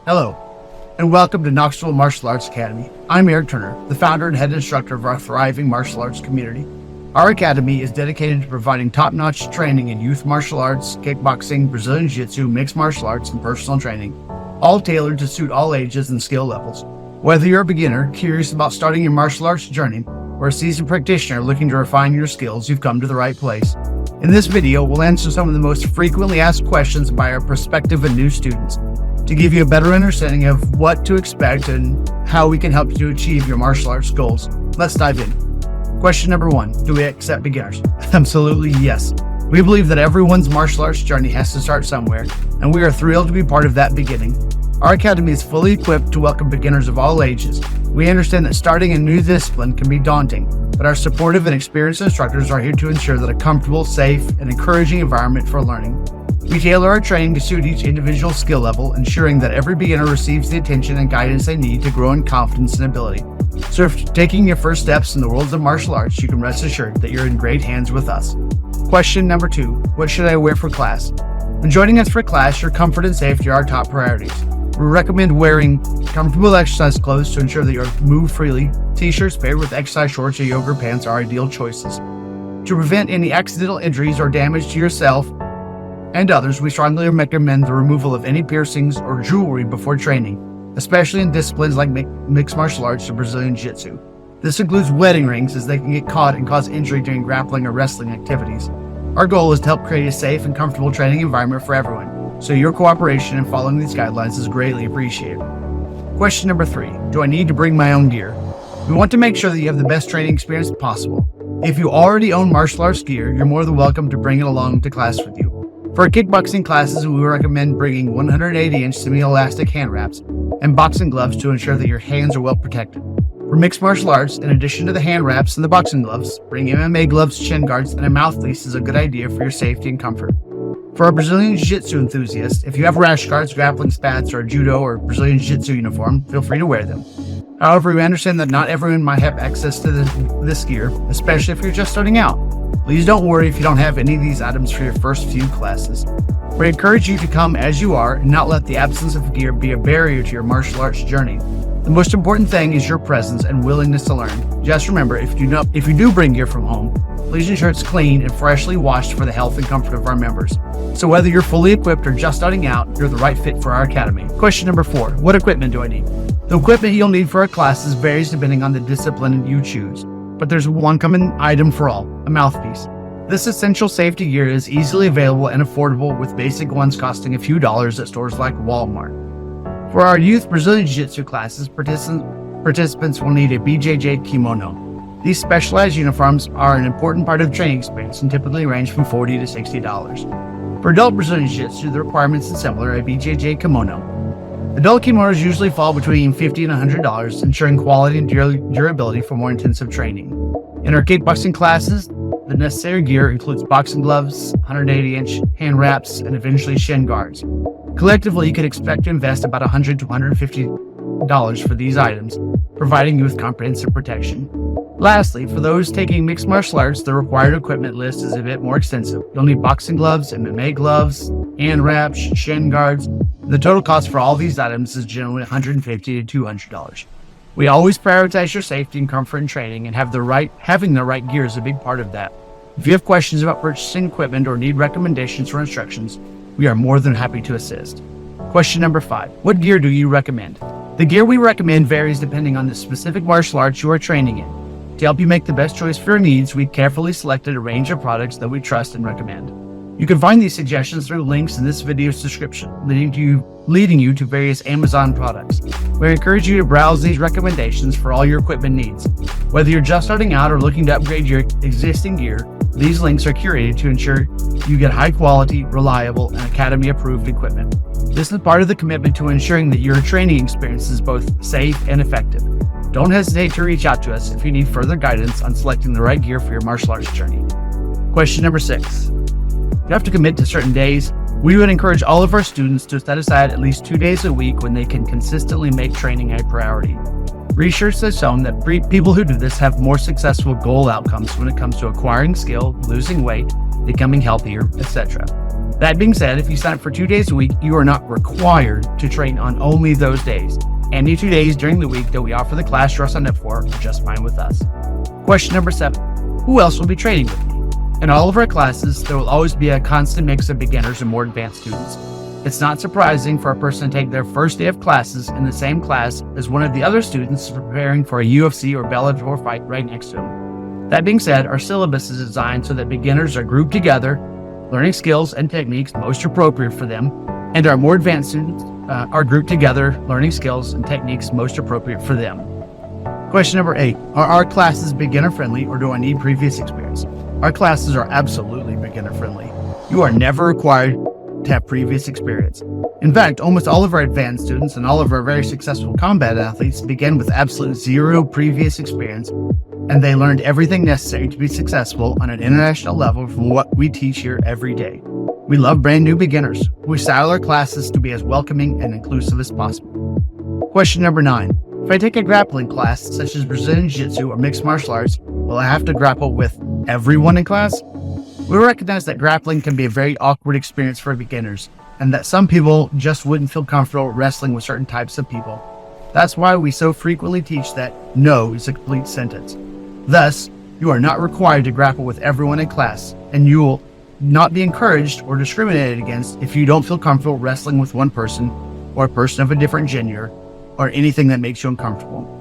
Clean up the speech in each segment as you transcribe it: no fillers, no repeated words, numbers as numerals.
Hello, and welcome to Knoxville Martial Arts Academy. I'm Eric Turner, the founder and head instructor of our thriving martial arts community. Our academy is dedicated to providing top-notch training in youth martial arts, kickboxing, Brazilian Jiu-Jitsu, mixed martial arts, and personal training, all tailored to suit all ages and skill levels. Whether you're a beginner, curious about starting your martial arts journey, or a seasoned practitioner looking to refine your skills, you've come to the right place. In this video, we'll answer some of the most frequently asked questions by our prospective and new students to give you a better understanding of what to expect and how we can help you to achieve your martial arts goals. Let's dive in. Question number 1, do we accept beginners? Absolutely yes. We believe that everyone's martial arts journey has to start somewhere, and we are thrilled to be part of that beginning. Our academy is fully equipped to welcome beginners of all ages. We understand that starting a new discipline can be daunting, but our supportive and experienced instructors are here to ensure that a comfortable, safe, and encouraging environment for learning. We tailor our training to suit each individual skill level, ensuring that every beginner receives the attention and guidance they need to grow in confidence and ability. So if you're taking your first steps in the worlds of martial arts, you can rest assured that you're in great hands with us. Question number 2, what should I wear for class? When joining us for class, your comfort and safety are our top priorities. We recommend wearing comfortable exercise clothes to ensure that you move freely. T-shirts paired with exercise shorts or yoga pants are ideal choices. To prevent any accidental injuries or damage to yourself and others, we strongly recommend the removal of any piercings or jewelry before training, especially in disciplines like mixed martial arts or Brazilian Jiu-Jitsu. This includes wedding rings, as they can get caught and cause injury during grappling or wrestling activities. Our goal is to help create a safe and comfortable training environment for everyone, so your cooperation in following these guidelines is greatly appreciated. Question number 3, do I need to bring my own gear? We want to make sure that you have the best training experience possible. If you already own martial arts gear, you're more than welcome to bring it along to class with you. For our kickboxing classes, we recommend bringing 180-inch semi-elastic hand wraps and boxing gloves to ensure that your hands are well protected. For mixed martial arts, in addition to the hand wraps and the boxing gloves, bring MMA gloves, shin guards, and a mouthpiece is a good idea for your safety and comfort. For our Brazilian Jiu-Jitsu enthusiasts, if you have rash guards, grappling spats, or a judo or Brazilian Jiu-Jitsu uniform, feel free to wear them. However, we understand that not everyone might have access to this gear, especially if you're just starting out. Please don't worry if you don't have any of these items for your first few classes. We encourage you to come as you are and not let the absence of gear be a barrier to your martial arts journey. The most important thing is your presence and willingness to learn. Just remember, if you do bring gear from home, please ensure it's clean and freshly washed for the health and comfort of our members. So whether you're fully equipped or just starting out, you're the right fit for our academy. Question number 4, what equipment do I need? The equipment you'll need for our classes varies depending on the discipline you choose, but there's one common item for all, a mouthpiece. This essential safety gear is easily available and affordable, with basic ones costing a few dollars at stores like Walmart. For our youth Brazilian Jiu-Jitsu classes, participants will need a BJJ kimono. These specialized uniforms are an important part of the training experience and typically range from $40 to $60. For adult Brazilian Jiu-Jitsu, the requirements are similar, a BJJ kimono. Adult kimonos usually fall between $50 and $100, ensuring quality and durability for more intensive training. In our kickboxing classes, the necessary gear includes boxing gloves, 180-inch hand wraps, and eventually shin guards. Collectively, you could expect to invest about $100 to $150 for these items, providing you with comprehensive protection. Lastly, for those taking mixed martial arts, the required equipment list is a bit more extensive. You'll need boxing gloves, MMA gloves, hand wraps, shin guards. The total cost for all these items is generally $150 to $200. We always prioritize your safety and comfort in training, and having the right gear is a big part of that. If you have questions about purchasing equipment or need recommendations or instructions, we are more than happy to assist. Question number 5, what gear do you recommend? The gear we recommend varies depending on the specific martial arts you are training in. To help you make the best choice for your needs, we carefully selected a range of products that we trust and recommend. You can find these suggestions through links in this video's description, leading you to various Amazon products. We encourage you to browse these recommendations for all your equipment needs. Whether you're just starting out or looking to upgrade your existing gear, these links are curated to ensure you get high quality, reliable, and Academy approved equipment. This is part of the commitment to ensuring that your training experience is both safe and effective. Don't hesitate to reach out to us if you need further guidance on selecting the right gear for your martial arts journey. Question number 6. You have to commit to certain days. We would encourage all of our students to set aside at least 2 days a week when they can consistently make training a priority. Research has shown that people who do this have more successful goal outcomes when it comes to acquiring skill, losing weight, becoming healthier, etc. That being said, if you sign up for 2 days a week, you are not required to train on only those days. Any 2 days during the week that we offer the class you're signed up for are just fine with us. Question number 7. Who else will be training with me? In all of our classes, there will always be a constant mix of beginners and more advanced students. It's not surprising for a person to take their first day of classes in the same class as one of the other students preparing for a UFC or Bellator fight right next to them. That being said, our syllabus is designed so that beginners are grouped together, learning skills and techniques most appropriate for them, and our more advanced students are grouped together, learning skills and techniques most appropriate for them. Question number 8. Are our classes beginner friendly or do I need previous experience? Our classes are absolutely beginner friendly. You are never required to have previous experience. In fact, almost all of our advanced students and all of our very successful combat athletes begin with absolute zero previous experience, and they learned everything necessary to be successful on an international level from what we teach here every day. We love brand new beginners. We style our classes to be as welcoming and inclusive as possible. Question number 9. If I take a grappling class, such as Brazilian Jiu-Jitsu or mixed martial arts, will I have to grapple with everyone in class? We recognize that grappling can be a very awkward experience for beginners, and that some people just wouldn't feel comfortable wrestling with certain types of people. That's why we so frequently teach that no is a complete sentence. Thus, you are not required to grapple with everyone in class, and you will not be encouraged or discriminated against if you don't feel comfortable wrestling with one person or a person of a different gender or anything that makes you uncomfortable.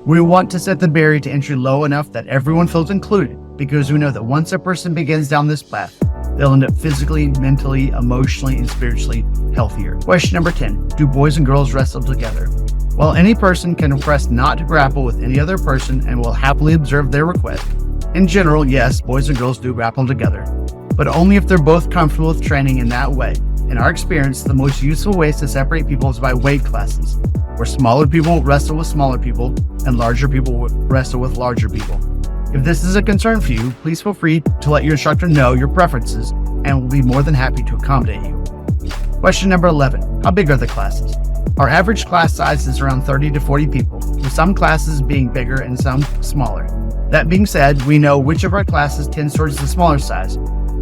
We want to set the barrier to entry low enough that everyone feels included, because we know that once a person begins down this path, they'll end up physically, mentally, emotionally, and spiritually healthier. Question number 10. Do boys and girls wrestle together? While any person can request not to grapple with any other person and will happily observe their request, in general, yes, boys and girls do grapple together, but only if they're both comfortable with training in that way. In our experience, the most useful ways to separate people is by weight classes, where smaller people wrestle with smaller people and larger people wrestle with larger people. If this is a concern for you, please feel free to let your instructor know your preferences and we'll be more than happy to accommodate you. Question number 11. How big are the classes? Our average class size is around 30 to 40 people, with some classes being bigger and some smaller. That being said, we know which of our classes tends towards the smaller size.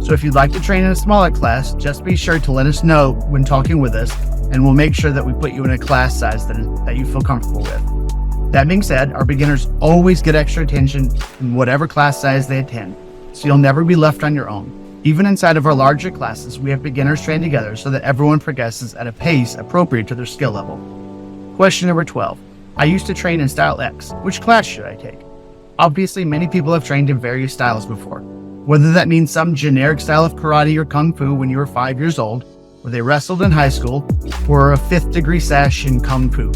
So if you'd like to train in a smaller class, just be sure to let us know when talking with us, and we'll make sure that we put you in a class size that you feel comfortable with. That being said, our beginners always get extra attention in whatever class size they attend, so you'll never be left on your own. Even inside of our larger classes, we have beginners train together so that everyone progresses at a pace appropriate to their skill level. Question number 12. I used to train in Style X. Which class should I take? Obviously, many people have trained in various styles before. Whether that means some generic style of karate or kung fu when you were 5 years old, or they wrestled in high school, or a 5th degree sash in kung fu.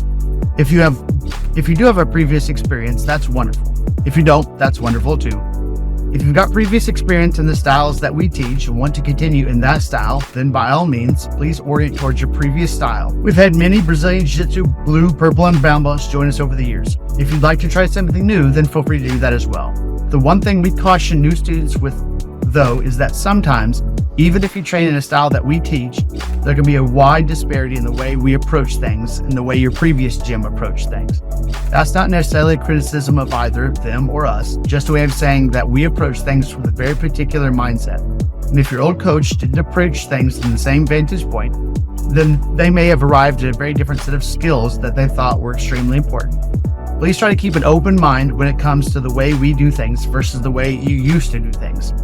If you do have a previous experience, that's wonderful. If you don't, that's wonderful too. If you've got previous experience in the styles that we teach and want to continue in that style, then by all means, please orient towards your previous style. We've had many Brazilian Jiu-Jitsu blue, purple, and brown belts join us over the years. If you'd like to try something new, then feel free to do that as well. The one thing we caution new students with, though, is that sometimes, even if you train in a style that we teach, there can be a wide disparity in the way we approach things and the way your previous gym approached things. That's not necessarily a criticism of either them or us, just a way of saying that we approach things from a very particular mindset. And if your old coach didn't approach things from the same vantage point, then they may have arrived at a very different set of skills that they thought were extremely important. Please try to keep an open mind when it comes to the way we do things versus the way you used to do things.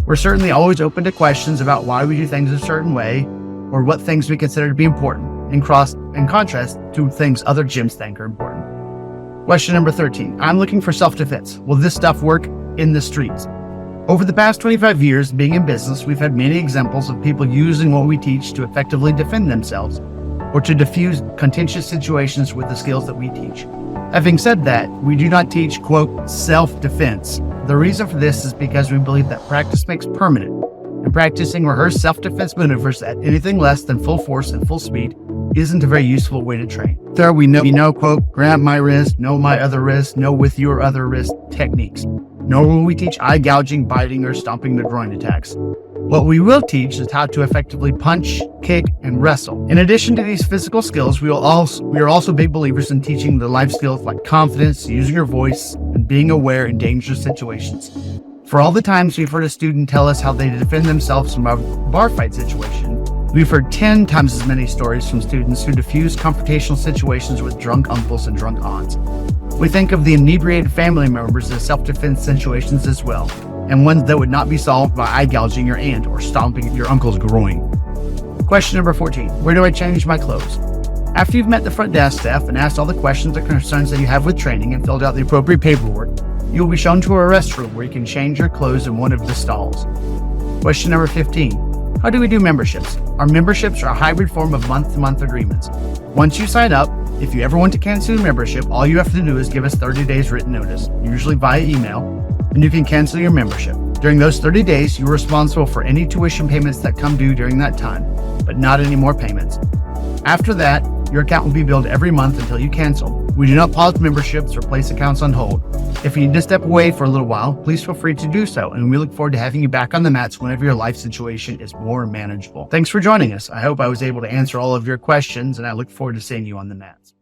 We're certainly always open to questions about why we do things a certain way or what things we consider to be important, in contrast to things other gyms think are important. Question number 13. I'm looking for self-defense. Will this stuff work in the streets? Over the past 25 years being in business, we've had many examples of people using what we teach to effectively defend themselves or to diffuse contentious situations with the skills that we teach. Having said that, we do not teach, quote, self-defense. The reason for this is because we believe that practice makes permanent, and practicing rehearsed self-defense maneuvers at anything less than full force and full speed isn't a very useful way to train. There we know, quote, grab my wrist, know my other wrist, know with your other wrist techniques. Nor will we teach eye gouging, biting, or stomping the groin attacks. What we will teach is how to effectively punch, kick, and wrestle. In addition to these physical skills, we are also big believers in teaching the life skills like confidence, using your voice, and being aware in dangerous situations. For all the times we've heard a student tell us how they defend themselves from a bar fight situation, We've heard 10 times as many stories from students who diffuse confrontational situations with drunk uncles and drunk aunts. We think of the inebriated family members as self-defense situations as well, and ones that would not be solved by eye gouging your aunt or stomping your uncle's groin. Question number 14. Where do I change my clothes? After you've met the front desk staff and asked all the questions or concerns that you have with training and filled out the appropriate paperwork, you will be shown to a restroom where you can change your clothes in one of the stalls. Question number 15. How do we do memberships? Our memberships are a hybrid form of month-to-month agreements. Once you sign up, if you ever want to cancel your membership, all you have to do is give us 30 days written notice, usually via email, and you can cancel your membership. During those 30 days, you're responsible for any tuition payments that come due during that time, but not any more payments. After that, your account will be billed every month until you cancel. We do not pause memberships or place accounts on hold. If you need to step away for a little while, please feel free to do so, and we look forward to having you back on the mats whenever your life situation is more manageable. Thanks for joining us. I hope I was able to answer all of your questions, and I look forward to seeing you on the mats.